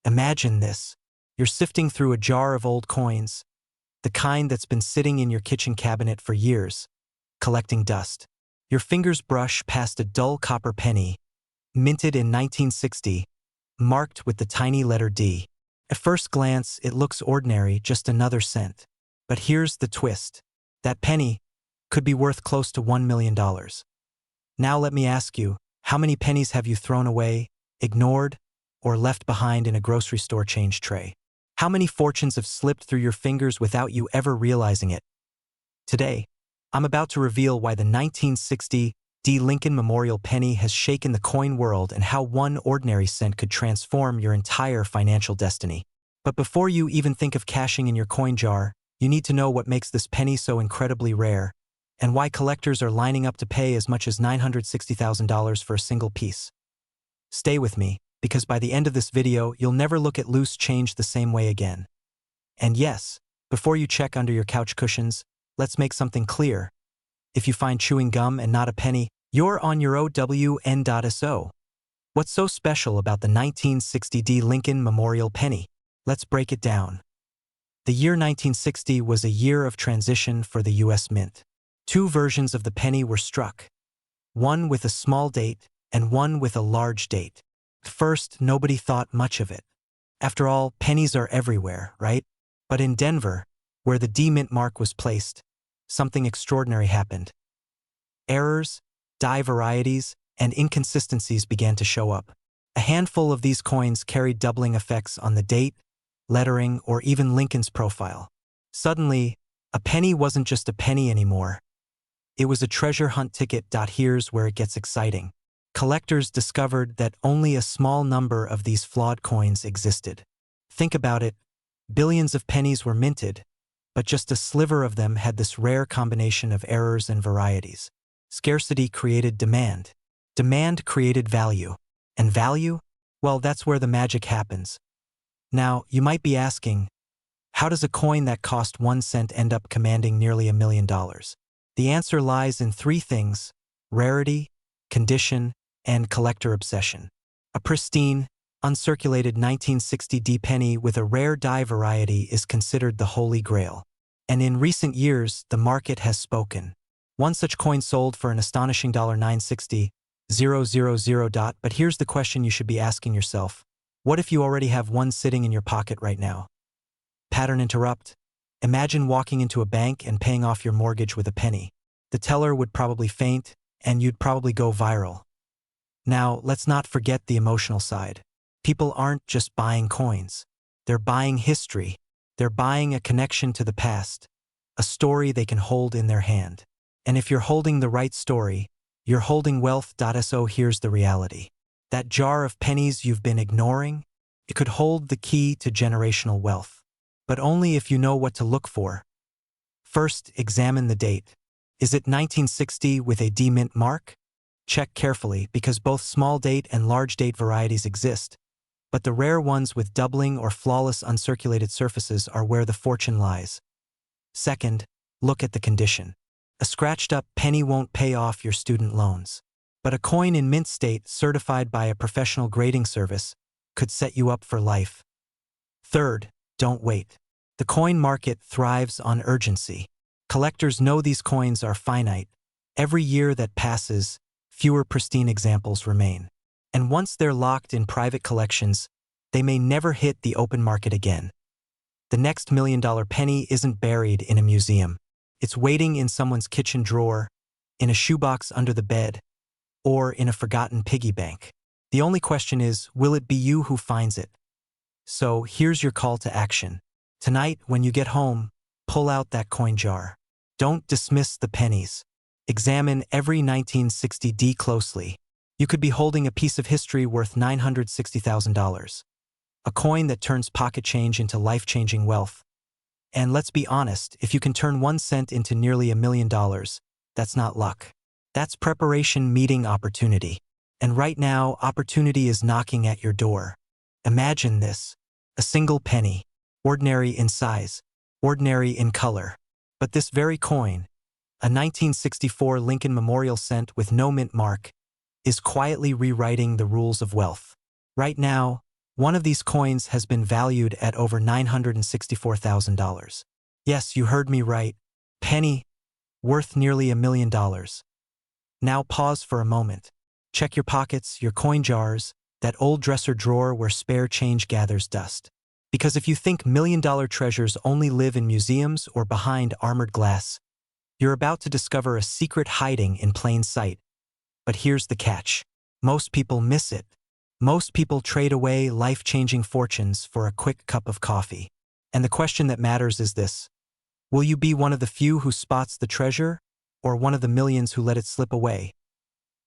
Imagine this. You're sifting through a jar of old coins, the kind that's been sitting in your kitchen cabinet for years, collecting dust. Your fingers brush past a dull copper penny, minted in 1960, marked with the tiny letter D. At first glance, it looks ordinary, just another cent. But here's the twist. That penny could be worth close to $1 million. Now let me ask you, how many pennies have you thrown away, ignored, or left behind in a grocery store change tray? How many fortunes have slipped through your fingers without you ever realizing it? Today, I'm about to reveal why the 1960 D. Lincoln Memorial penny has shaken the coin world and how one ordinary cent could transform your entire financial destiny. But before you even think of cashing in your coin jar, you need to know what makes this penny so incredibly rare, and why collectors are lining up to pay as much as $960,000 for a single piece. Stay with me, because by the end of this video, you'll never look at loose change the same way again. And yes, before you check under your couch cushions, let's make something clear. If you find chewing gum and not a penny, you're on your OWN.SO. What's so special about the 1960 D. Lincoln Memorial penny? Let's break it down. The year 1960 was a year of transition for the U.S. Mint. Two versions of the penny were struck, one with a small date and one with a large date. At first, nobody thought much of it. After all, pennies are everywhere, right? But in Denver, where the D Mint mark was placed, something extraordinary happened. Errors, die varieties, and inconsistencies began to show up. A handful of these coins carried doubling effects on the date, lettering, or even Lincoln's profile. Suddenly, a penny wasn't just a penny anymore. It was a treasure hunt ticket. Here's where it gets exciting. Collectors discovered that only a small number of these flawed coins existed. Think about it. Billions of pennies were minted, but just a sliver of them had this rare combination of errors and varieties. Scarcity created demand. Demand created value. And value? Well, that's where the magic happens. Now, you might be asking, how does a coin that cost 1 cent end up commanding nearly $1 million? The answer lies in three things: rarity, condition, and collector obsession. A pristine, uncirculated 1960 D penny with a rare die variety is considered the holy grail. And in recent years, the market has spoken. One such coin sold for an astonishing $960,000. But here's the question you should be asking yourself. What if you already have one sitting in your pocket right now? Pattern interrupt. Imagine walking into a bank and paying off your mortgage with a penny. The teller would probably faint, and you'd probably go viral. Now, let's not forget the emotional side. People aren't just buying coins. They're buying history. They're buying a connection to the past, a story they can hold in their hand. And if you're holding the right story, you're holding wealth. So here's the reality. That jar of pennies you've been ignoring, it could hold the key to generational wealth. But only if you know what to look for. First, examine the date. Is it 1960 with a D Mint mark? Check carefully, because both small date and large date varieties exist, but the rare ones with doubling or flawless uncirculated surfaces are where the fortune lies. Second, look at the condition. A scratched-up penny won't pay off your student loans, but a coin in mint state certified by a professional grading service could set you up for life. Third, don't wait. The coin market thrives on urgency. Collectors know these coins are finite. Every year that passes, fewer pristine examples remain. And once they're locked in private collections, they may never hit the open market again. The next $1 million penny isn't buried in a museum. It's waiting in someone's kitchen drawer, in a shoebox under the bed, or in a forgotten piggy bank. The only question is, will it be you who finds it? So here's your call to action. Tonight, when you get home, pull out that coin jar. Don't dismiss the pennies. Examine every 1960 D closely. You could be holding a piece of history worth $960,000. A coin that turns pocket change into life-changing wealth. And let's be honest, if you can turn 1 cent into nearly $1 million, that's not luck. That's preparation meeting opportunity. And right now, opportunity is knocking at your door. Imagine this. A single penny. Ordinary in size. Ordinary in color. But this very coin, a 1964 Lincoln Memorial cent with no mint mark, is quietly rewriting the rules of wealth. Right now, One of these coins has been valued at over $964,000. Yes, you heard me right. Penny, worth nearly $1 million. Now pause for a moment. Check your pockets, your coin jars, that old dresser drawer where spare change gathers dust. Because if you think million-dollar treasures only live in museums or behind armored glass, you're about to discover a secret hiding in plain sight. But here's the catch. Most people miss it. Most people trade away life-changing fortunes for a quick cup of coffee. And the question that matters is this: will you be one of the few who spots the treasure, or one of the millions who let it slip away?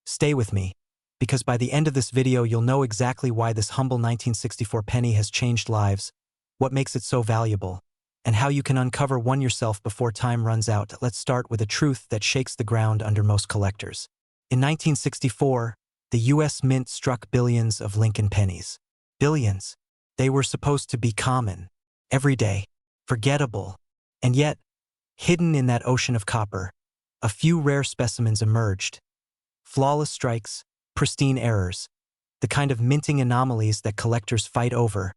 Stay with me, because by the end of this video you'll know exactly why this humble 1964 penny has changed lives, what makes it so valuable, and how you can uncover one yourself before time runs out. Let's start with a truth that shakes the ground under most collectors. In 1964, the U.S. Mint struck billions of Lincoln pennies. Billions. They were supposed to be common, everyday, forgettable, and yet, hidden in that ocean of copper, a few rare specimens emerged. Flawless strikes, pristine errors, the kind of minting anomalies that collectors fight over.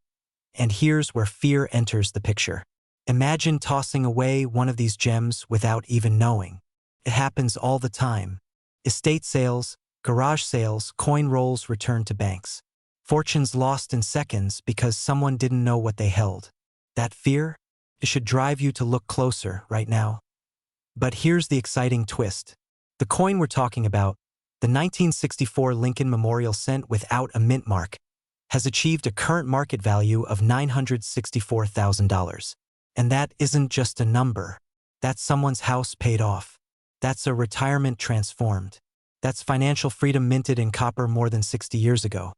And here's where fear enters the picture. Imagine tossing away one of these gems without even knowing. It happens all the time. Estate sales, garage sales, coin rolls returned to banks. Fortunes lost in seconds because someone didn't know what they held. That fear? It should drive you to look closer right now. But here's the exciting twist. The coin we're talking about, the 1964 Lincoln Memorial Cent without a mint mark, has achieved a current market value of $964,000. And that isn't just a number. That's someone's house paid off. That's a retirement transformed. That's financial freedom minted in copper more than 60 years ago.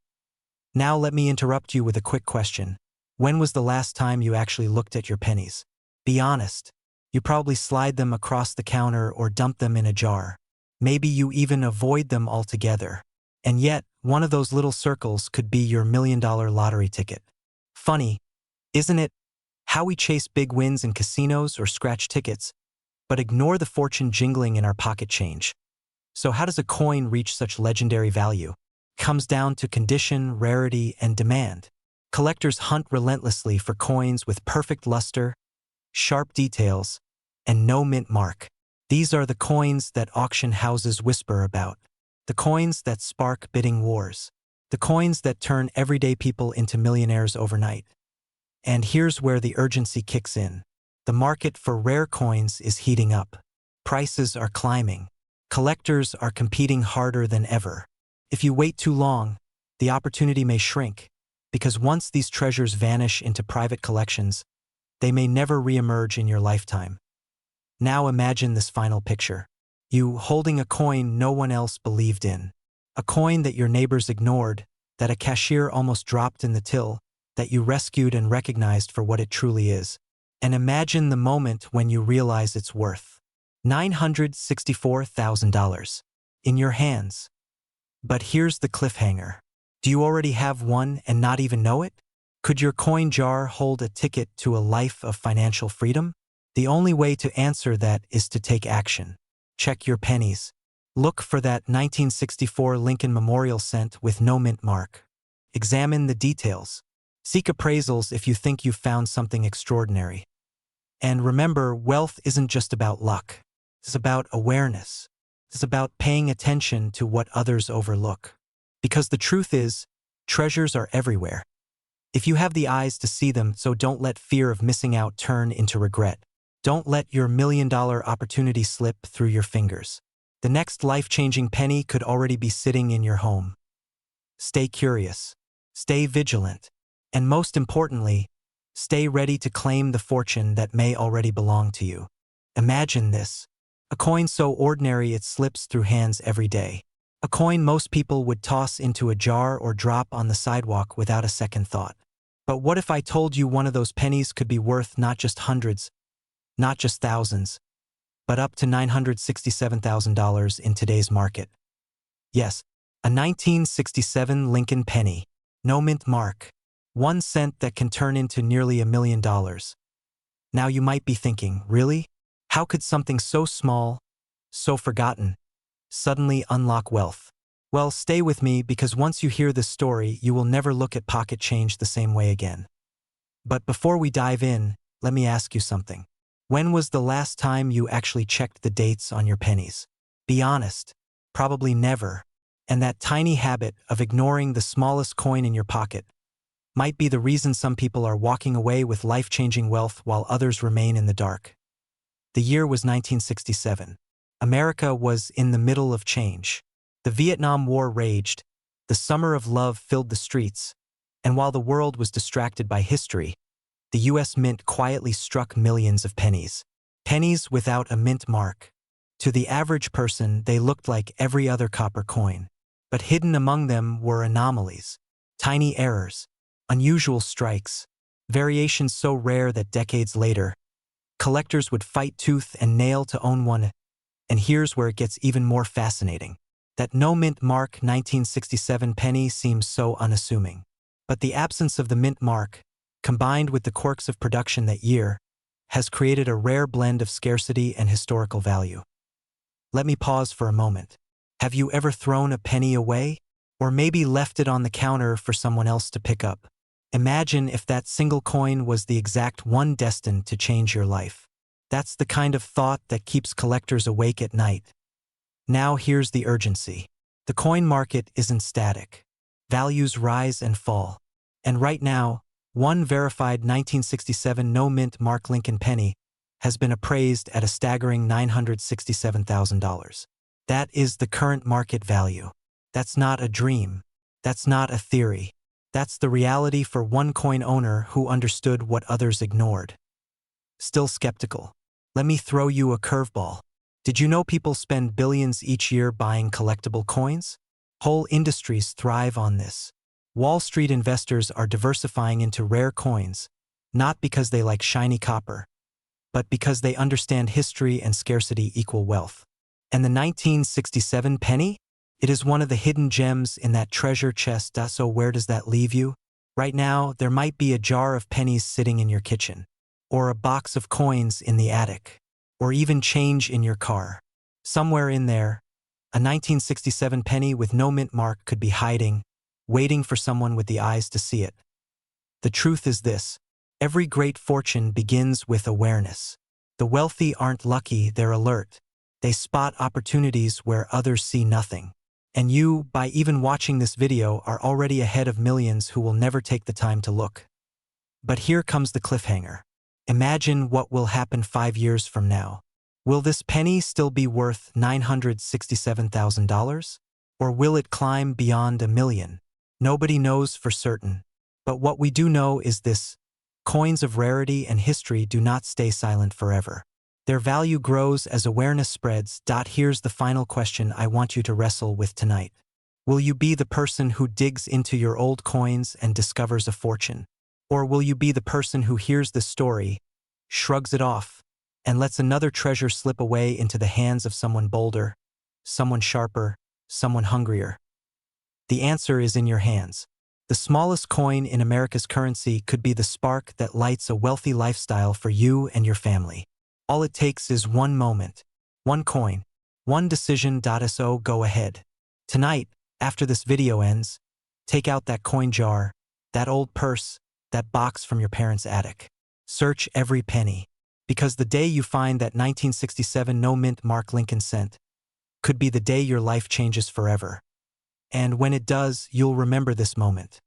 Now let me interrupt you with a quick question. When was the last time you actually looked at your pennies? Be honest. You probably slide them across the counter or dump them in a jar. Maybe you even avoid them altogether. And yet, one of those little circles could be your million-dollar lottery ticket. Funny, isn't it? How we chase big wins in casinos or scratch tickets, but ignore the fortune jingling in our pocket change. So how does a coin reach such legendary value? It comes down to condition, rarity, and demand. Collectors hunt relentlessly for coins with perfect luster, sharp details, and no mint mark. These are the coins that auction houses whisper about. The coins that spark bidding wars. The coins that turn everyday people into millionaires overnight. And here's where the urgency kicks in. The market for rare coins is heating up. Prices are climbing. Collectors are competing harder than ever. If you wait too long, the opportunity may shrink, because once these treasures vanish into private collections, they may never re-emerge in your lifetime. Now imagine this final picture. You holding a coin no one else believed in. A coin that your neighbors ignored, that a cashier almost dropped in the till, that you rescued and recognized for what it truly is. And imagine the moment when you realize its worth. $964,000 in your hands. But here's the cliffhanger. Do you already have one and not even know it? Could your coin jar hold a ticket to a life of financial freedom? The only way to answer that is to take action. Check your pennies. Look for that 1964 Lincoln Memorial Cent with no mint mark. Examine the details. Seek appraisals if you think you've found something extraordinary. And remember, wealth isn't just about luck. It's about awareness. It's about paying attention to what others overlook. Because the truth is, treasures are everywhere. If you have the eyes to see them, so don't let fear of missing out turn into regret. Don't let your million-dollar opportunity slip through your fingers. The next life-changing penny could already be sitting in your home. Stay curious. Stay vigilant. And most importantly, stay ready to claim the fortune that may already belong to you. Imagine this. A coin so ordinary it slips through hands every day. A coin most people would toss into a jar or drop on the sidewalk without a second thought. But what if I told you one of those pennies could be worth not just hundreds, not just thousands, but up to $967,000 in today's market? Yes, a 1967 Lincoln penny. No mint mark. 1 cent that can turn into nearly $1 million. Now you might be thinking, really? How could something so small, so forgotten, suddenly unlock wealth? Well, stay with me because once you hear this story, you will never look at pocket change the same way again. But before we dive in, let me ask you something. When was the last time you actually checked the dates on your pennies? Be honest. Probably never. And that tiny habit of ignoring the smallest coin in your pocket might be the reason some people are walking away with life-changing wealth while others remain in the dark. The year was 1967. America was in the middle of change. The Vietnam War raged, the summer of love filled the streets, and while the world was distracted by history, the U.S. Mint quietly struck millions of pennies. Pennies without a mint mark. To the average person, they looked like every other copper coin. But hidden among them were anomalies, tiny errors, unusual strikes, variations so rare that decades later, collectors would fight tooth and nail to own one. And here's where it gets even more fascinating. That no mint mark 1967 penny seems so unassuming. But the absence of the mint mark, combined with the quirks of production that year, has created a rare blend of scarcity and historical value. Let me pause for a moment. Have you ever thrown a penny away? Or maybe left it on the counter for someone else to pick up? Imagine if that single coin was the exact one destined to change your life. That's the kind of thought that keeps collectors awake at night. Now here's the urgency. The coin market isn't static. Values rise and fall. And right now, one verified 1967 no-mint Mark Lincoln penny has been appraised at a staggering $967,000. That is the current market value. That's not a dream. That's not a theory. That's the reality for one coin owner who understood what others ignored. Still skeptical? Let me throw you a curveball. Did you know people spend billions each year buying collectible coins? Whole industries thrive on this. Wall Street investors are diversifying into rare coins, not because they like shiny copper, but because they understand history and scarcity equal wealth. And the 1967 penny? It is one of the hidden gems in that treasure chest. So where does that leave you? Right now, there might be a jar of pennies sitting in your kitchen, or a box of coins in the attic, or even change in your car. Somewhere in there, a 1967 penny with no mint mark could be hiding, waiting for someone with the eyes to see it. The truth is this: every great fortune begins with awareness. The wealthy aren't lucky, they're alert. They spot opportunities where others see nothing. And you, by even watching this video, are already ahead of millions who will never take the time to look. But here comes the cliffhanger. Imagine what will happen 5 years from now. Will this penny still be worth $967,000? Or will it climb beyond $1 million? Nobody knows for certain. But what we do know is this: coins of rarity and history do not stay silent forever. Their value grows as awareness spreads. Here's the final question I want you to wrestle with tonight. Will you be the person who digs into your old coins and discovers a fortune? Or will you be the person who hears this story, shrugs it off, and lets another treasure slip away into the hands of someone bolder, someone sharper, someone hungrier? The answer is in your hands. The smallest coin in America's currency could be the spark that lights a wealthy lifestyle for you and your family. All it takes is one moment, one coin, one decision. So go ahead. Tonight, after this video ends, take out that coin jar, that old purse, that box from your parents' attic. Search every penny, because the day you find that 1967 no-mint Mark Lincoln cent could be the day your life changes forever. And when it does, you'll remember this moment.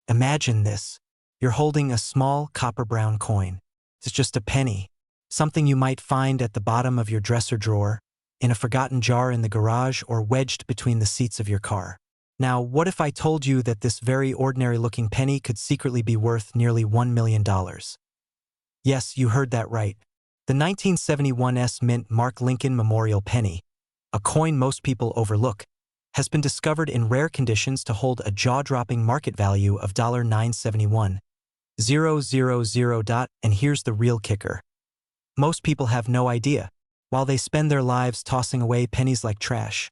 Imagine this: you're holding a small copper-brown coin. It's just a penny. Something you might find at the bottom of your dresser drawer, in a forgotten jar in the garage, or wedged between the seats of your car. Now, what if I told you that this very ordinary-looking penny could secretly be worth nearly $1 million? Yes, you heard that right. The 1971 S Mint Mark Lincoln Memorial Penny, a coin most people overlook, has been discovered in rare conditions to hold a jaw-dropping market value of $971,000. And here's the real kicker. Most people have no idea. While they spend their lives tossing away pennies like trash,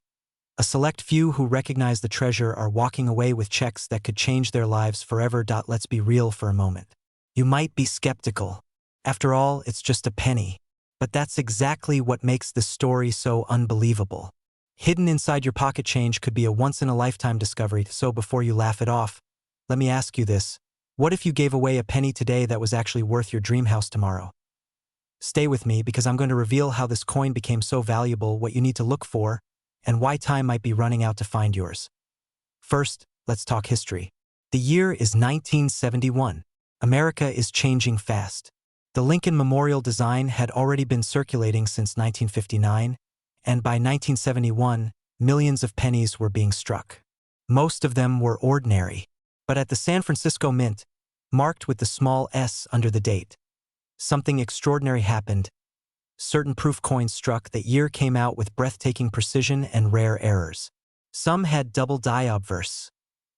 a select few who recognize the treasure are walking away with checks that could change their lives forever. Let's be real for a moment. You might be skeptical. After all, it's just a penny. But that's exactly what makes this story so unbelievable. Hidden inside your pocket change could be a once-in-a-lifetime discovery, so before you laugh it off, let me ask you this. What if you gave away a penny today that was actually worth your dream house tomorrow? Stay with me because I'm going to reveal how this coin became so valuable, what you need to look for, and why time might be running out to find yours. First, let's talk history. The year is 1971. America is changing fast. The Lincoln Memorial design had already been circulating since 1959, and by 1971, millions of pennies were being struck. Most of them were ordinary, but at the San Francisco Mint, marked with the small S under the date, something extraordinary happened. Certain proof coins struck that year came out with breathtaking precision and rare errors. Some had double die obverse,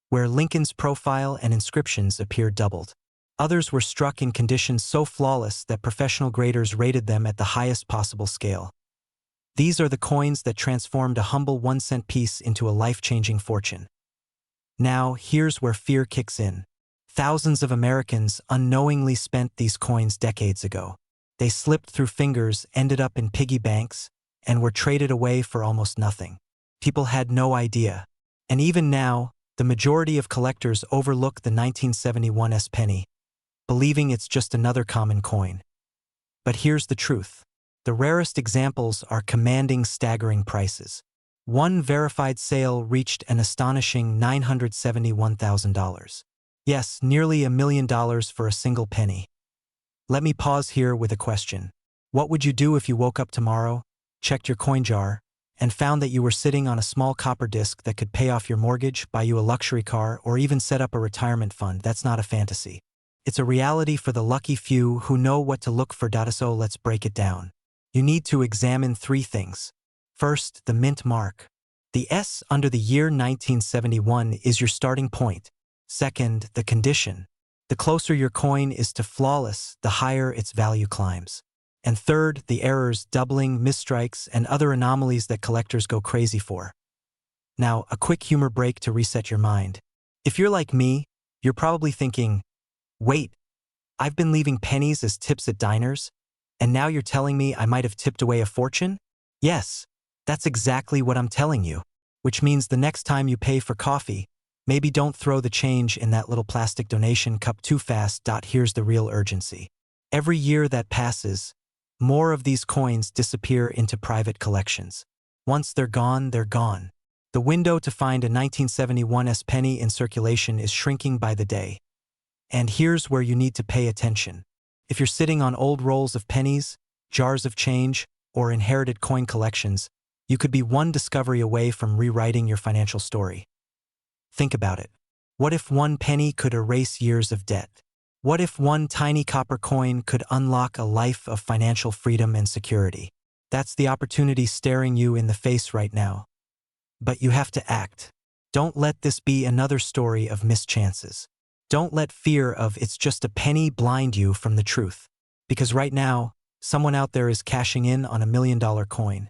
where Lincoln's profile and inscriptions appeared doubled. Others were struck in conditions so flawless that professional graders rated them at the highest possible scale. These are the coins that transformed a humble 1-cent piece into a life-changing fortune. Now, here's where fear kicks in. Thousands of Americans unknowingly spent these coins decades ago. They slipped through fingers, ended up in piggy banks, and were traded away for almost nothing. People had no idea. And even now, the majority of collectors overlook the 1971 S penny, believing it's just another common coin. But here's the truth. The rarest examples are commanding staggering prices. One verified sale reached an astonishing $971,000. Yes, nearly $1 million for a single penny. Let me pause here with a question. What would you do if you woke up tomorrow, checked your coin jar, and found that you were sitting on a small copper disc that could pay off your mortgage, buy you a luxury car, or even set up a retirement fund? That's not a fantasy. It's a reality for the lucky few who know what to look for. So let's break it down. You need to examine 3 things. First, the mint mark. The S under the year 1971 is your starting point. Second, the condition. The closer your coin is to flawless, the higher its value climbs. And third, the errors, doubling, misstrikes, and other anomalies that collectors go crazy for. Now, a quick humor break to reset your mind. If you're like me, you're probably thinking, wait, I've been leaving pennies as tips at diners, and now you're telling me I might have tipped away a fortune? Yes, that's exactly what I'm telling you. Which means the next time you pay for coffee, maybe don't throw the change in that little plastic donation cup too fast. Here's the real urgency. Every year that passes, more of these coins disappear into private collections. Once they're gone, they're gone. The window to find a 1971 S penny in circulation is shrinking by the day. And here's where you need to pay attention. If you're sitting on old rolls of pennies, jars of change, or inherited coin collections, you could be one discovery away from rewriting your financial story. Think about it. What if one penny could erase years of debt? What if one tiny copper coin could unlock a life of financial freedom and security? That's the opportunity staring you in the face right now. But you have to act. Don't let this be another story of missed chances. Don't let fear of it's just a penny blind you from the truth. Because right now, someone out there is cashing in on $1 million coin.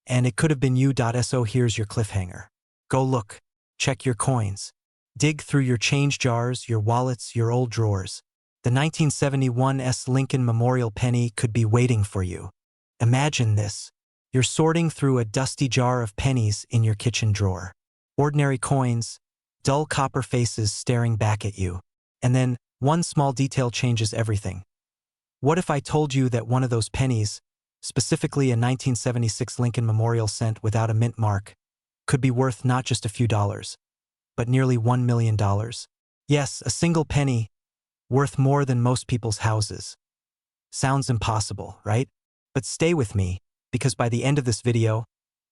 And it could have been you. So here's your cliffhanger. Go look. Check your coins. Dig through your change jars, your wallets, your old drawers. The 1971 S Lincoln Memorial penny could be waiting for you. Imagine this. You're sorting through a dusty jar of pennies in your kitchen drawer. Ordinary coins, dull copper faces staring back at you. And then, one small detail changes everything. What if I told you that one of those pennies, specifically a 1976 Lincoln Memorial cent without a mint mark, could be worth not just a few dollars, but nearly $1 million? Yes, a single penny, worth more than most people's houses. Sounds impossible, right? But stay with me, because by the end of this video,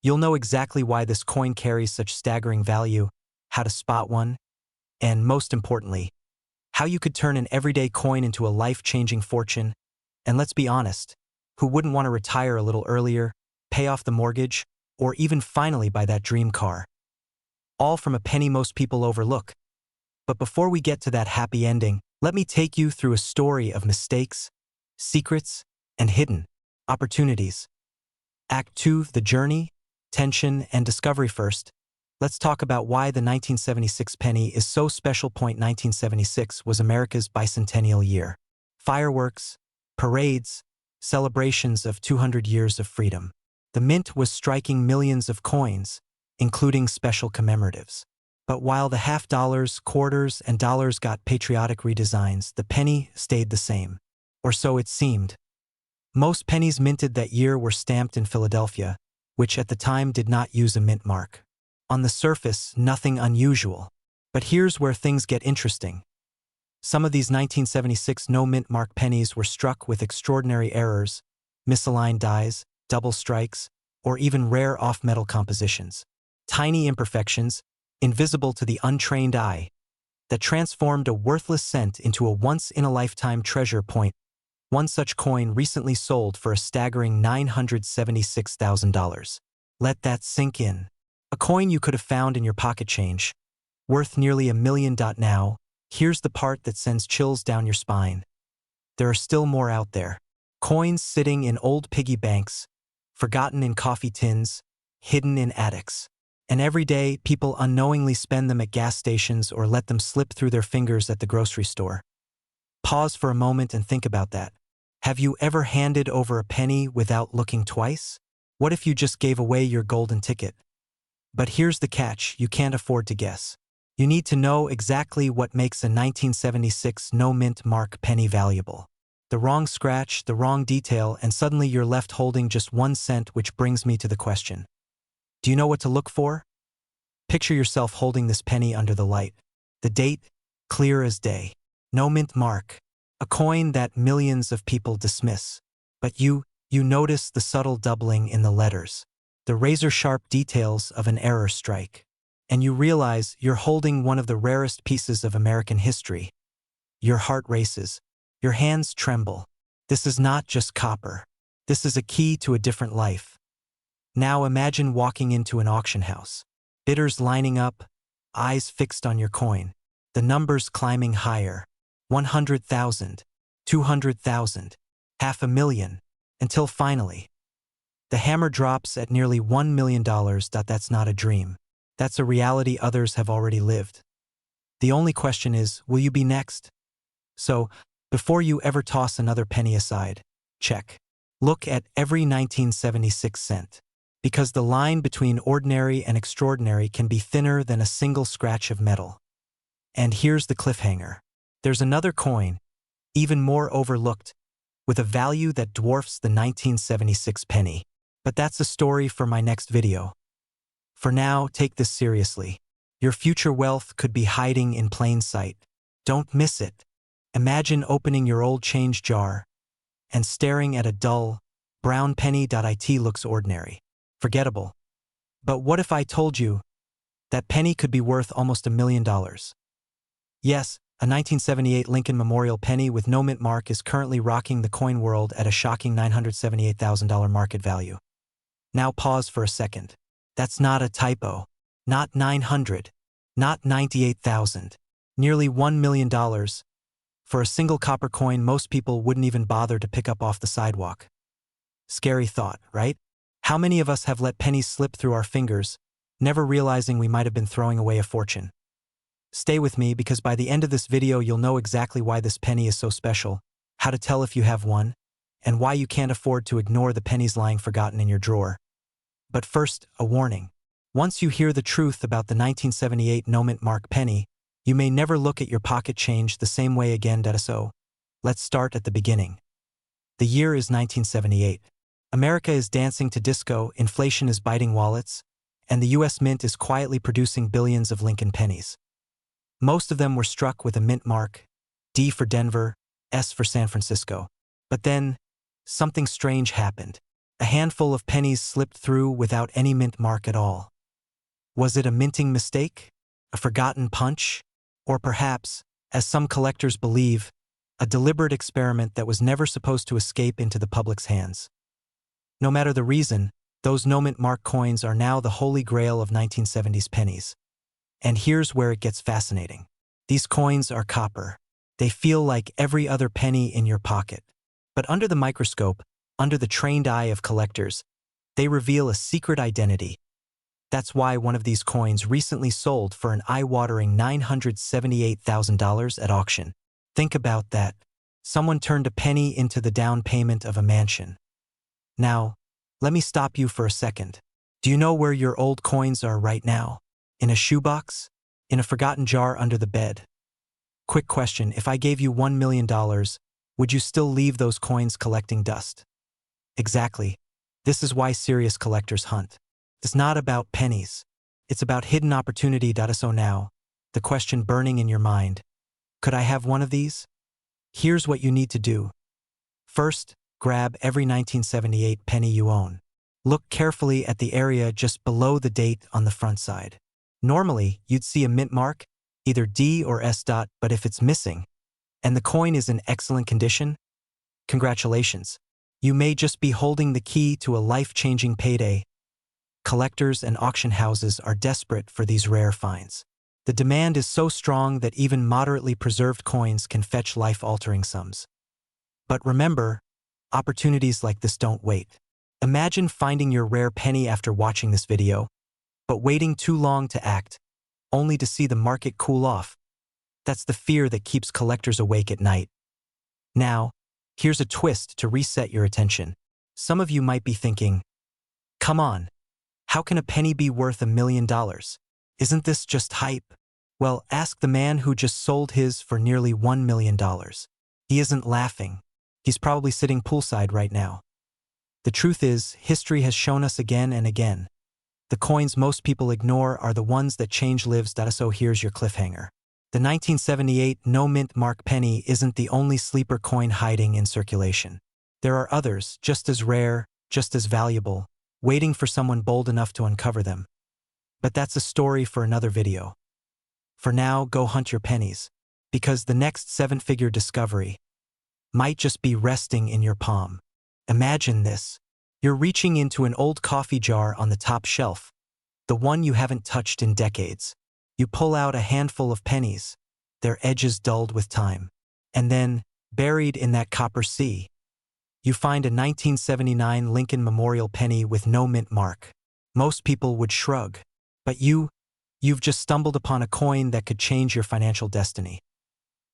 you'll know exactly why this coin carries such staggering value, how to spot one, and most importantly, how you could turn an everyday coin into a life-changing fortune. And let's be honest, who wouldn't want to retire a little earlier, pay off the mortgage, or even finally buy that dream car? All from a penny most people overlook. But before we get to that happy ending, let me take you through a story of mistakes, secrets, and hidden opportunities. Act 2, the journey, tension, and discovery. First, let's talk about why the 1976 penny is so special. 1976 was America's bicentennial year. Fireworks, parades, celebrations of 200 years of freedom. The mint was striking millions of coins, including special commemoratives. But while the half dollars, quarters, and dollars got patriotic redesigns, the penny stayed the same. Or so it seemed. Most pennies minted that year were stamped in Philadelphia, which at the time did not use a mint mark. On the surface, nothing unusual. But here's where things get interesting. Some of these 1976 no-mint mark pennies were struck with extraordinary errors, misaligned dies, double strikes, or even rare off-metal compositions. Tiny imperfections, invisible to the untrained eye, that transformed a worthless cent into a once-in-a-lifetime treasure point. One such coin recently sold for a staggering $976,000. Let that sink in. A coin you could have found in your pocket change, worth nearly $1 million. Now, here's the part that sends chills down your spine. There are still more out there. Coins sitting in old piggy banks, forgotten in coffee tins, hidden in attics. And every day, people unknowingly spend them at gas stations or let them slip through their fingers at the grocery store. Pause for a moment and think about that. Have you ever handed over a penny without looking twice? What if you just gave away your golden ticket? But here's the catch: you can't afford to guess. You need to know exactly what makes a 1976 no-mint mark penny valuable. The wrong scratch, the wrong detail, and suddenly you're left holding just 1 cent, which brings me to the question. Do you know what to look for? Picture yourself holding this penny under the light. The date, clear as day. No mint mark. A coin that millions of people dismiss. But you notice the subtle doubling in the letters. The razor-sharp details of an error strike. And you realize you're holding one of the rarest pieces of American history. Your heart races. Your hands tremble. This is not just copper. This is a key to a different life. Now imagine walking into an auction house. Bidders lining up, eyes fixed on your coin. The numbers climbing higher. 100,000, 200,000, $500,000, until finally, the hammer drops at nearly $1 million. That's not a dream. That's a reality others have already lived. The only question is, will you be next? So, before you ever toss another penny aside, check. Look at every 1976 cent. Because the line between ordinary and extraordinary can be thinner than a single scratch of metal. And here's the cliffhanger. There's another coin, even more overlooked, with a value that dwarfs the 1976 penny. But that's a story for my next video. For now, take this seriously. Your future wealth could be hiding in plain sight. Don't miss it. Imagine opening your old change jar and staring at a dull, brown penny. It looks ordinary, forgettable. But what if I told you that penny could be worth almost $1 million? Yes, a 1978 Lincoln Memorial penny with no mint mark is currently rocking the coin world at a shocking $978,000 market value. Now pause for a second. That's not a typo. Not 900. Not 98,000. Nearly $1 million. For a single copper coin most people wouldn't even bother to pick up off the sidewalk. Scary thought, right? How many of us have let pennies slip through our fingers, never realizing we might have been throwing away a fortune? Stay with me, because by the end of this video you'll know exactly why this penny is so special, how to tell if you have one, and why you can't afford to ignore the pennies lying forgotten in your drawer. But first, a warning. Once you hear the truth about the 1978 no-mint mark penny, you may never look at your pocket change the same way again. So, let's start at the beginning. The year is 1978. America is dancing to disco, inflation is biting wallets, and the US Mint is quietly producing billions of Lincoln pennies. Most of them were struck with a mint mark, D for Denver, S for San Francisco. But then, something strange happened. A handful of pennies slipped through without any mint mark at all. Was it a minting mistake? A forgotten punch? Or perhaps, as some collectors believe, a deliberate experiment that was never supposed to escape into the public's hands? No matter the reason, those no-mint mark coins are now the holy grail of 1970s pennies. And here's where it gets fascinating. These coins are copper. They feel like every other penny in your pocket. But under the microscope, under the trained eye of collectors, they reveal a secret identity. That's why one of these coins recently sold for an eye-watering $978,000 at auction. Think about that. Someone turned a penny into the down payment of a mansion. Now, let me stop you for a second. Do you know where your old coins are right now? In a shoebox? In a forgotten jar under the bed? Quick question, if I gave you $1 million, would you still leave those coins collecting dust? Exactly. This is why serious collectors hunt. It's not about pennies. It's about hidden opportunity. So now, the question burning in your mind, could I have one of these? Here's what you need to do. First, grab every 1978 penny you own. Look carefully at the area just below the date on the front side. Normally, you'd see a mint mark, either D or S. But if it's missing, and the coin is in excellent condition, congratulations. You may just be holding the key to a life-changing payday. Collectors and auction houses are desperate for these rare finds. The demand is so strong that even moderately preserved coins can fetch life-altering sums. But remember, opportunities like this don't wait. Imagine finding your rare penny after watching this video, but waiting too long to act, only to see the market cool off. That's the fear that keeps collectors awake at night. Now, here's a twist to reset your attention. Some of you might be thinking, come on, how can a penny be worth $1 million? Isn't this just hype? Well, ask the man who just sold his for nearly $1 million. He isn't laughing. He's probably sitting poolside right now. The truth is, history has shown us again and again. The coins most people ignore are the ones that change lives. So here's your cliffhanger. The 1978 no-mint mark penny isn't the only sleeper coin hiding in circulation. There are others, just as rare, just as valuable, waiting for someone bold enough to uncover them. But that's a story for another video. For now, go hunt your pennies, because the next seven-figure discovery might just be resting in your palm. Imagine this. You're reaching into an old coffee jar on the top shelf, the one you haven't touched in decades. You pull out a handful of pennies, their edges dulled with time. And then, buried in that copper sea, you find a 1979 Lincoln Memorial penny with no mint mark. Most people would shrug. But you've just stumbled upon a coin that could change your financial destiny.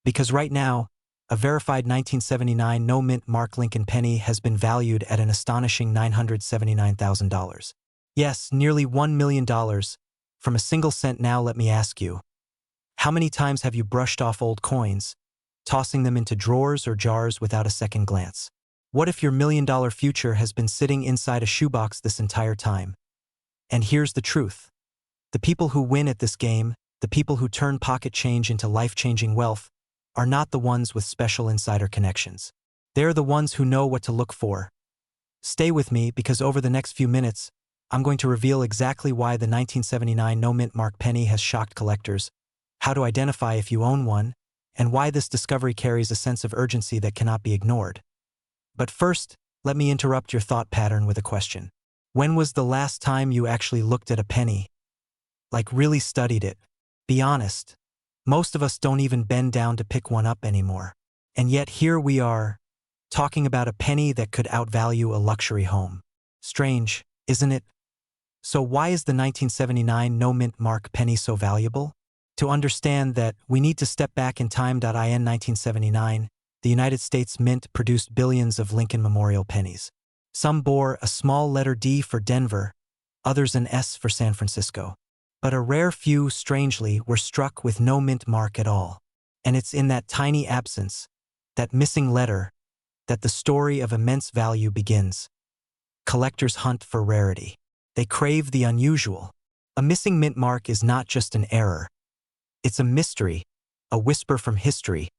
Because right now, a verified 1979 no-mint mark Lincoln penny has been valued at an astonishing $979,000. Yes, nearly $1 million from a single cent. Now let me ask you, how many times have you brushed off old coins, tossing them into drawers or jars without a second glance? What if your million-dollar future has been sitting inside a shoebox this entire time? And here's the truth. The people who win at this game, the people who turn pocket change into life-changing wealth, are not the ones with special insider connections. They're the ones who know what to look for. Stay with me, because over the next few minutes, I'm going to reveal exactly why the 1979 no-mint mark penny has shocked collectors, how to identify if you own one, and why this discovery carries a sense of urgency that cannot be ignored. But first, let me interrupt your thought pattern with a question. When was the last time you actually looked at a penny? Like really studied it? Be honest. Most of us don't even bend down to pick one up anymore. And yet here we are, talking about a penny that could outvalue a luxury home. Strange, isn't it? So why is the 1979 no-mint mark penny so valuable? To understand that, we need to step back in time. In 1979, the United States Mint produced billions of Lincoln Memorial pennies. Some bore a small letter D for Denver, others an S for San Francisco. But a rare few, strangely, were struck with no mint mark at all. And it's in that tiny absence, that missing letter, that the story of immense value begins. Collectors hunt for rarity. They crave the unusual. A missing mint mark is not just an error. It's a mystery, a whisper from history,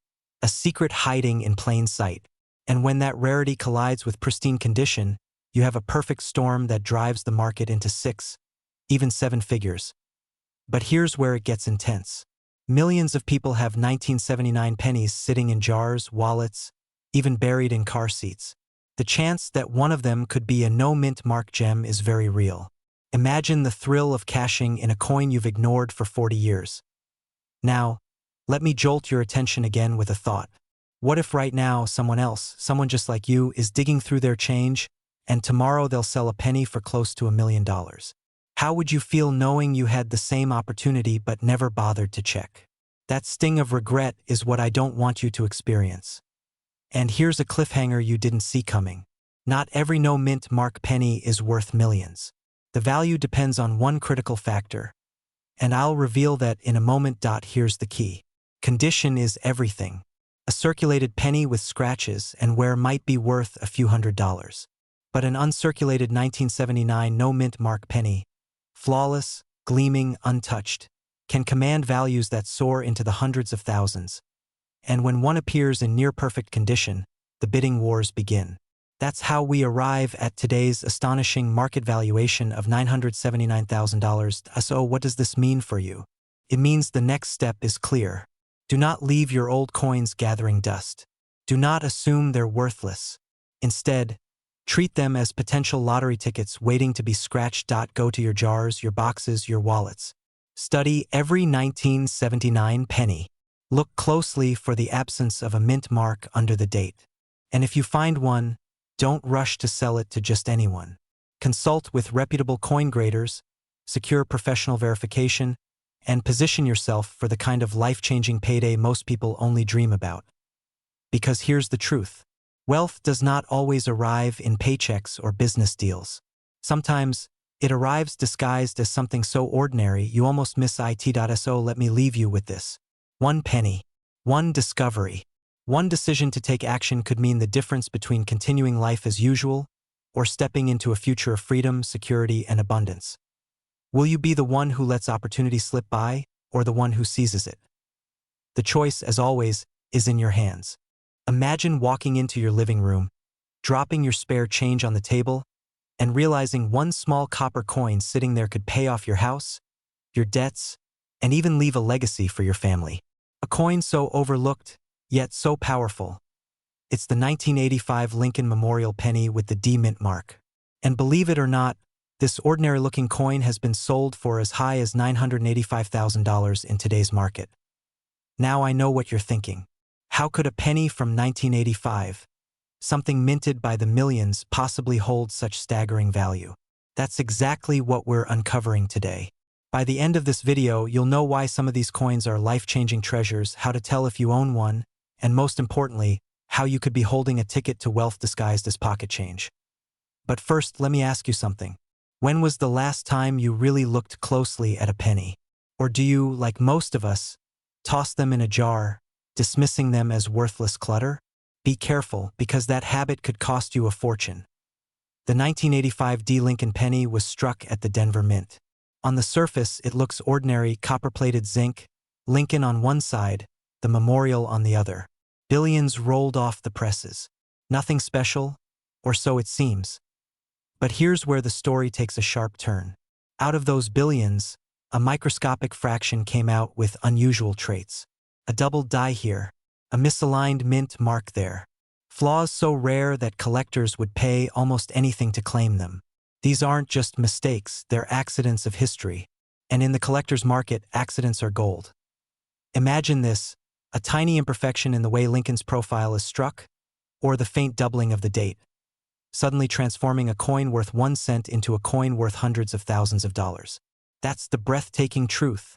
a secret hiding in plain sight. And when that rarity collides with pristine condition, you have a perfect storm that drives the market into 6, even 7 figures. But here's where it gets intense. Millions of people have 1979 pennies sitting in jars, wallets, even buried in car seats. The chance that one of them could be a no-mint mark gem is very real. Imagine the thrill of cashing in a coin you've ignored for 40 years. Now, let me jolt your attention again with a thought. What if right now someone else, someone just like you, is digging through their change, and tomorrow they'll sell a penny for close to $1 million? How would you feel knowing you had the same opportunity but never bothered to check? That sting of regret is what I don't want you to experience. And here's a cliffhanger you didn't see coming. Not every no-mint mark penny is worth millions. The value depends on one critical factor, and I'll reveal that in a moment. Here's the key. Condition is everything. A circulated penny with scratches and wear might be worth a few $100s. But an uncirculated 1979 no-mint mark penny, flawless, gleaming, untouched, can command values that soar into the hundreds of thousands. And when one appears in near-perfect condition, the bidding wars begin. That's how we arrive at today's astonishing market valuation of $979,000. So what does this mean for you? It means the next step is clear. Do not leave your old coins gathering dust. Do not assume they're worthless. Instead, treat them as potential lottery tickets waiting to be scratched. Go to your jars, your boxes, your wallets. Study every 1979 penny. Look closely for the absence of a mint mark under the date. And if you find one, don't rush to sell it to just anyone. Consult with reputable coin graders, secure professional verification, and position yourself for the kind of life-changing payday most people only dream about. Because here's the truth. Wealth does not always arrive in paychecks or business deals. Sometimes, it arrives disguised as something so ordinary you almost miss it. So let me leave you with this. One penny, one discovery, one decision to take action could mean the difference between continuing life as usual or stepping into a future of freedom, security, and abundance. Will you be the one who lets opportunity slip by or the one who seizes it? The choice, as always, is in your hands. Imagine walking into your living room, dropping your spare change on the table, and realizing one small copper coin sitting there could pay off your house, your debts, and even leave a legacy for your family. A coin so overlooked, yet so powerful. It's the 1985 Lincoln Memorial penny with the D mint mark. And believe it or not, this ordinary-looking coin has been sold for as high as $985,000 in today's market. Now I know what you're thinking. How could a penny from 1985, something minted by the millions, possibly hold such staggering value? That's exactly what we're uncovering today. By the end of this video, you'll know why some of these coins are life-changing treasures, how to tell if you own one, and most importantly, how you could be holding a ticket to wealth disguised as pocket change. But first, let me ask you something. When was the last time you really looked closely at a penny? Or do you, like most of us, toss them in a jar, dismissing them as worthless clutter? Be careful, because that habit could cost you a fortune. The 1985 D. Lincoln penny was struck at the Denver Mint. On the surface, it looks ordinary, copper-plated zinc, Lincoln on one side, the memorial on the other. Billions rolled off the presses. Nothing special, or so it seems. But here's where the story takes a sharp turn. Out of those billions, a microscopic fraction came out with unusual traits. A double die here, a misaligned mint mark there. Flaws so rare that collectors would pay almost anything to claim them. These aren't just mistakes, they're accidents of history. And in the collector's market, accidents are gold. Imagine this, a tiny imperfection in the way Lincoln's profile is struck, or the faint doubling of the date, suddenly transforming a coin worth 1 cent into a coin worth hundreds of thousands of dollars. That's the breathtaking truth.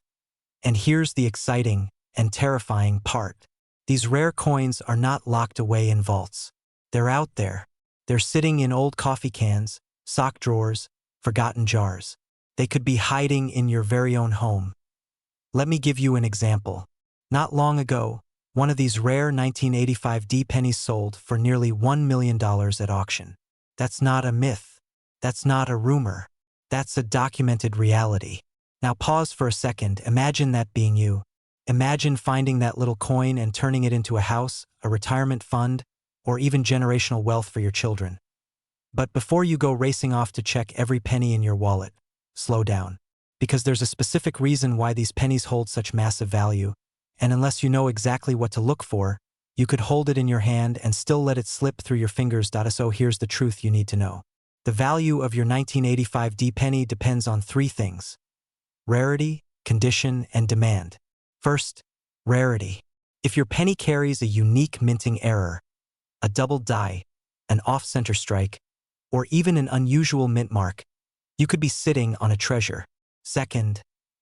And here's the exciting and terrifying part. These rare coins are not locked away in vaults. They're out there. They're sitting in old coffee cans, sock drawers, forgotten jars. They could be hiding in your very own home. Let me give you an example. Not long ago, one of these rare 1985 D pennies sold for nearly $1 million at auction. That's not a myth. That's not a rumor. That's a documented reality. Now pause for a second. Imagine that being you. Imagine finding that little coin and turning it into a house, a retirement fund, or even generational wealth for your children. But before you go racing off to check every penny in your wallet, slow down. Because there's a specific reason why these pennies hold such massive value, and unless you know exactly what to look for, you could hold it in your hand and still let it slip through your fingers. So here's the truth you need to know. The value of your 1985 D penny depends on 3 things: rarity, condition, and demand. First, rarity. If your penny carries a unique minting error, a double die, an off-center strike, or even an unusual mint mark, you could be sitting on a treasure. Second,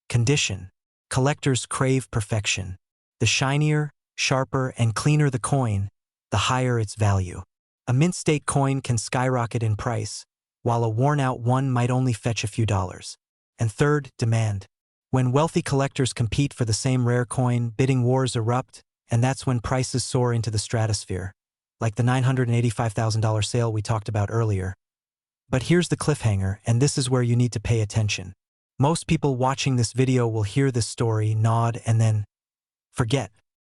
condition. Collectors crave perfection. The shinier, sharper, and cleaner the coin, the higher its value. A mint state coin can skyrocket in price, while a worn-out one might only fetch a few dollars. And third, demand. When wealthy collectors compete for the same rare coin, bidding wars erupt, and that's when prices soar into the stratosphere, like the $985,000 sale we talked about earlier. But here's the cliffhanger, and this is where you need to pay attention. Most people watching this video will hear this story, nod, and then forget.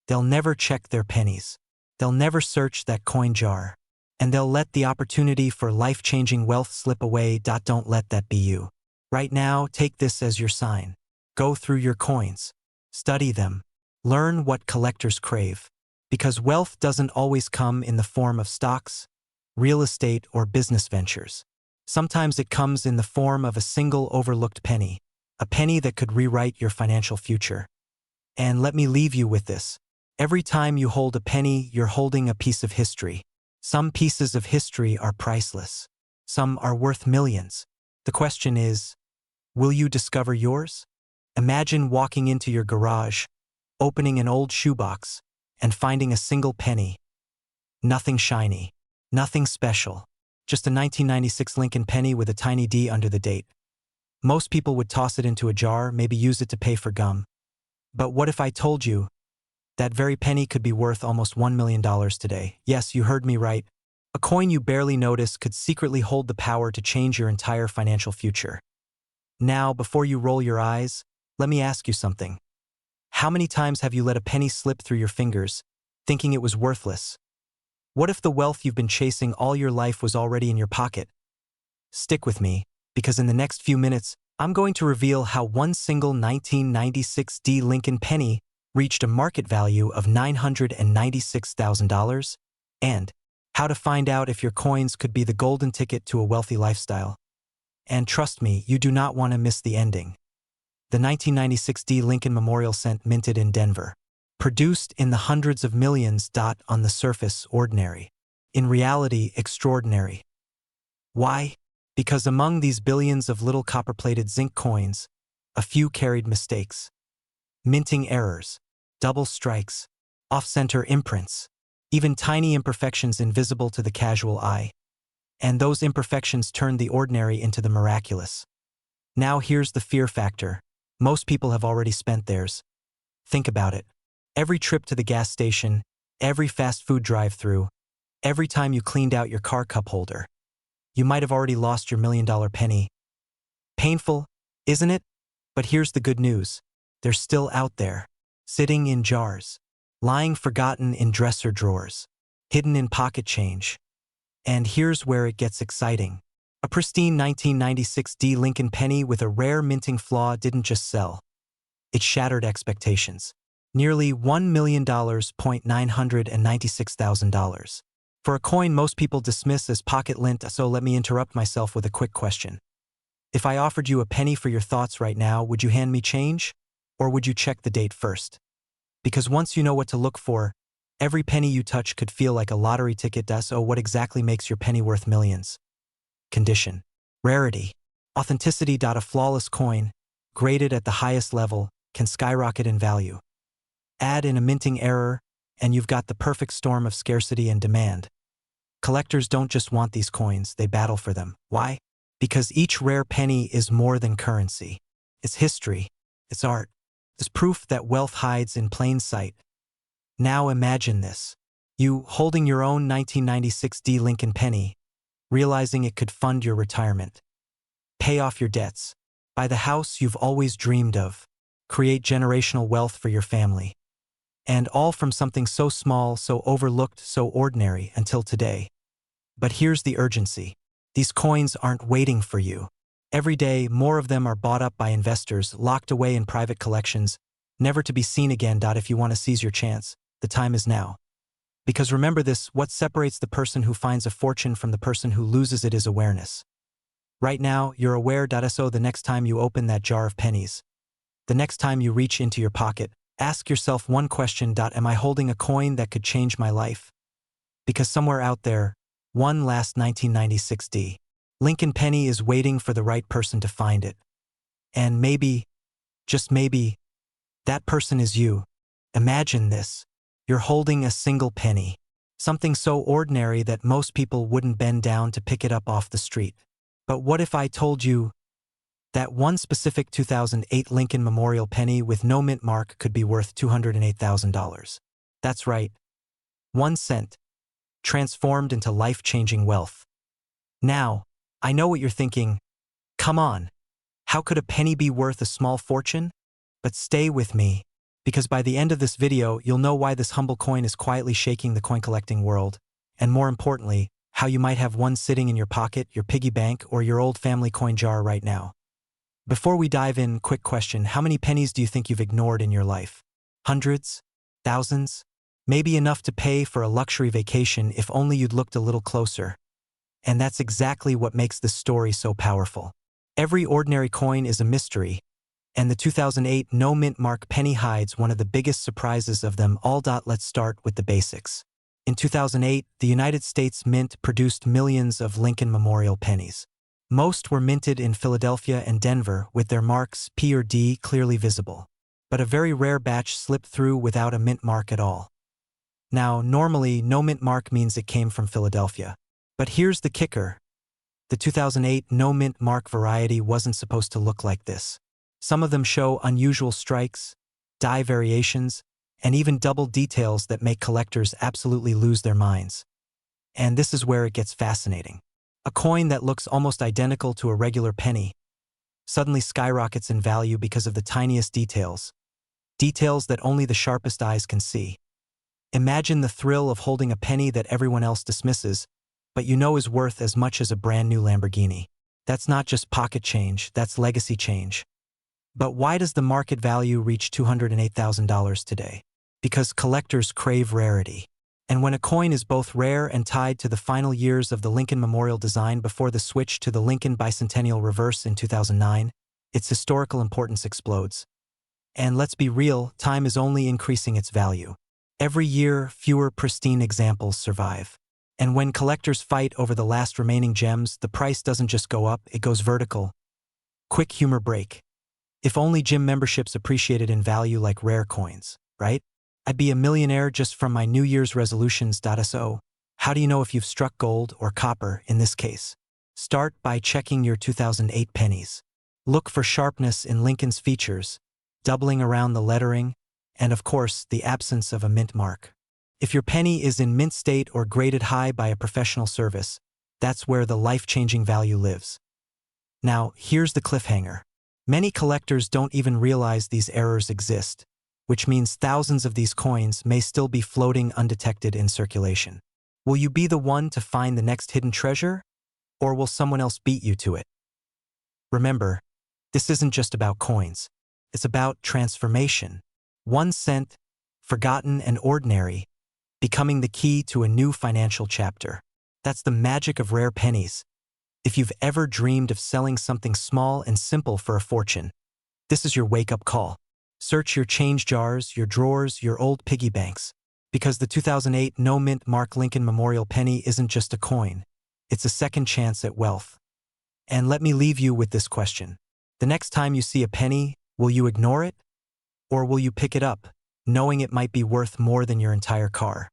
They'll never check their pennies. They'll never search that coin jar. And they'll let the opportunity for life-changing wealth slip away. Don't let that be you. Right now, take this as your sign. Go through your coins. Study them. Learn what collectors crave. Because wealth doesn't always come in the form of stocks, real estate, or business ventures. Sometimes it comes in the form of a single overlooked penny, a penny that could rewrite your financial future. And let me leave you with this. Every time you hold a penny, you're holding a piece of history. Some pieces of history are priceless. Some are worth millions. The question is, will you discover yours? Imagine walking into your garage, opening an old shoebox, and finding a single penny. Nothing shiny, nothing special, just a 1996 Lincoln penny with a tiny D under the date. Most people would toss it into a jar, maybe use it to pay for gum. But what if I told you that very penny could be worth almost $1 million today? Yes, you heard me right. A coin you barely notice could secretly hold the power to change your entire financial future. Now, before you roll your eyes, let me ask you something. How many times have you let a penny slip through your fingers, thinking it was worthless? What if the wealth you've been chasing all your life was already in your pocket? Stick with me, because in the next few minutes, I'm going to reveal how one single 1996 D Lincoln penny reached a market value of $996,000, and how to find out if your coins could be the golden ticket to a wealthy lifestyle. And trust me, you do not want to miss the ending. The 1996 D Lincoln Memorial Cent minted in Denver. Produced in the hundreds of millions. On the surface, ordinary. In reality, extraordinary. Why? Because among these billions of little copper-plated zinc coins, a few carried mistakes. Minting errors, double strikes, off-center imprints, even tiny imperfections invisible to the casual eye. And those imperfections turned the ordinary into the miraculous. Now here's the fear factor. Most people have already spent theirs. Think about it. Every trip to the gas station, every fast food drive-thru, every time you cleaned out your car cup holder. You might have already lost your $1 million penny. Painful, isn't it? But here's the good news. They're still out there, sitting in jars, lying forgotten in dresser drawers, hidden in pocket change. And here's where it gets exciting. A pristine 1996 D Lincoln penny with a rare minting flaw didn't just sell. It shattered expectations. Nearly $1,996,000. For a coin most people dismiss as pocket lint, so let me interrupt myself with a quick question. If I offered you a penny for your thoughts right now, would you hand me change? Or would you check the date first? Because once you know what to look for, every penny you touch could feel like a lottery ticket. So what exactly makes your penny worth millions? Condition. Rarity. Authenticity. A flawless coin, graded at the highest level, can skyrocket in value. Add in a minting error, and you've got the perfect storm of scarcity and demand. Collectors don't just want these coins, they battle for them. Why? Because each rare penny is more than currency. It's history. It's art. It's proof that wealth hides in plain sight. Now imagine this. You holding your own 1996 D Lincoln penny, realizing it could fund your retirement. Pay off your debts. Buy the house you've always dreamed of. Create generational wealth for your family. And all from something so small, so overlooked, so ordinary until today. But here's the urgency. These coins aren't waiting for you. Every day, more of them are bought up by investors, locked away in private collections, never to be seen again. If you want to seize your chance, the time is now. Because remember this, what separates the person who finds a fortune from the person who loses it is awareness. Right now, you're aware. So the next time you open that jar of pennies, the next time you reach into your pocket, ask yourself one question. Am I holding a coin that could change my life? Because somewhere out there, one last 1996 D Lincoln penny is waiting for the right person to find it. And maybe, just maybe, that person is you. Imagine this. You're holding a single penny, Something so ordinary that most people wouldn't bend down to pick it up off the street. But what if I told you that one specific 2008 Lincoln Memorial penny with no mint mark could be worth $208,000? That's right. 1 cent, transformed into life-changing wealth. Now, I know what you're thinking. Come on, how could a penny be worth a small fortune? But stay with me, because by the end of this video, you'll know why this humble coin is quietly shaking the coin-collecting world, and more importantly, how you might have one sitting in your pocket, your piggy bank, or your old family coin jar right now. Before we dive in, quick question: how many pennies do you think you've ignored in your life? Hundreds? Thousands? Maybe enough to pay for a luxury vacation if only you'd looked a little closer. And that's exactly what makes this story so powerful. Every ordinary coin is a mystery, and the 2008 no mint mark penny hides one of the biggest surprises of them all. Let's start with the basics. In 2008, the United States Mint produced millions of Lincoln Memorial pennies. Most were minted in Philadelphia and Denver with their marks P or D clearly visible. But a very rare batch slipped through without a mint mark at all. Now, normally, no mint mark means it came from Philadelphia. But here's the kicker. The 2008 no mint mark variety wasn't supposed to look like this. Some of them show unusual strikes, die variations, and even double details that make collectors absolutely lose their minds. And this is where it gets fascinating. A coin that looks almost identical to a regular penny suddenly skyrockets in value because of the tiniest details. Details that only the sharpest eyes can see. Imagine the thrill of holding a penny that everyone else dismisses, but you know is worth as much as a brand new Lamborghini. That's not just pocket change, that's legacy change. But why does the market value reach $208,000 today? Because collectors crave rarity. And when a coin is both rare and tied to the final years of the Lincoln Memorial design before the switch to the Lincoln Bicentennial Reverse in 2009, its historical importance explodes. And let's be real, time is only increasing its value. Every year, fewer pristine examples survive. And when collectors fight over the last remaining gems, the price doesn't just go up, it goes vertical. Quick humor break. If only gym memberships appreciated in value like rare coins, right? I'd be a millionaire just from my New Year's resolutions. So, how do you know if you've struck gold or copper in this case? Start by checking your 2008 pennies. Look for sharpness in Lincoln's features, doubling around the lettering, and of course, the absence of a mint mark. If your penny is in mint state or graded high by a professional service, that's where the life-changing value lives. Now, here's the cliffhanger. Many collectors don't even realize these errors exist, which means thousands of these coins may still be floating undetected in circulation. Will you be the one to find the next hidden treasure, or will someone else beat you to it? Remember, this isn't just about coins. It's about transformation. 1 cent, forgotten and ordinary, becoming the key to a new financial chapter. That's the magic of rare pennies. If you've ever dreamed of selling something small and simple for a fortune, this is your wake-up call. Search your change jars, your drawers, your old piggy banks, because the 2008 no mint mark Lincoln Memorial penny isn't just a coin. It's a second chance at wealth. And let me leave you with this question. The next time you see a penny, will you ignore it? Or will you pick it up, knowing it might be worth more than your entire car?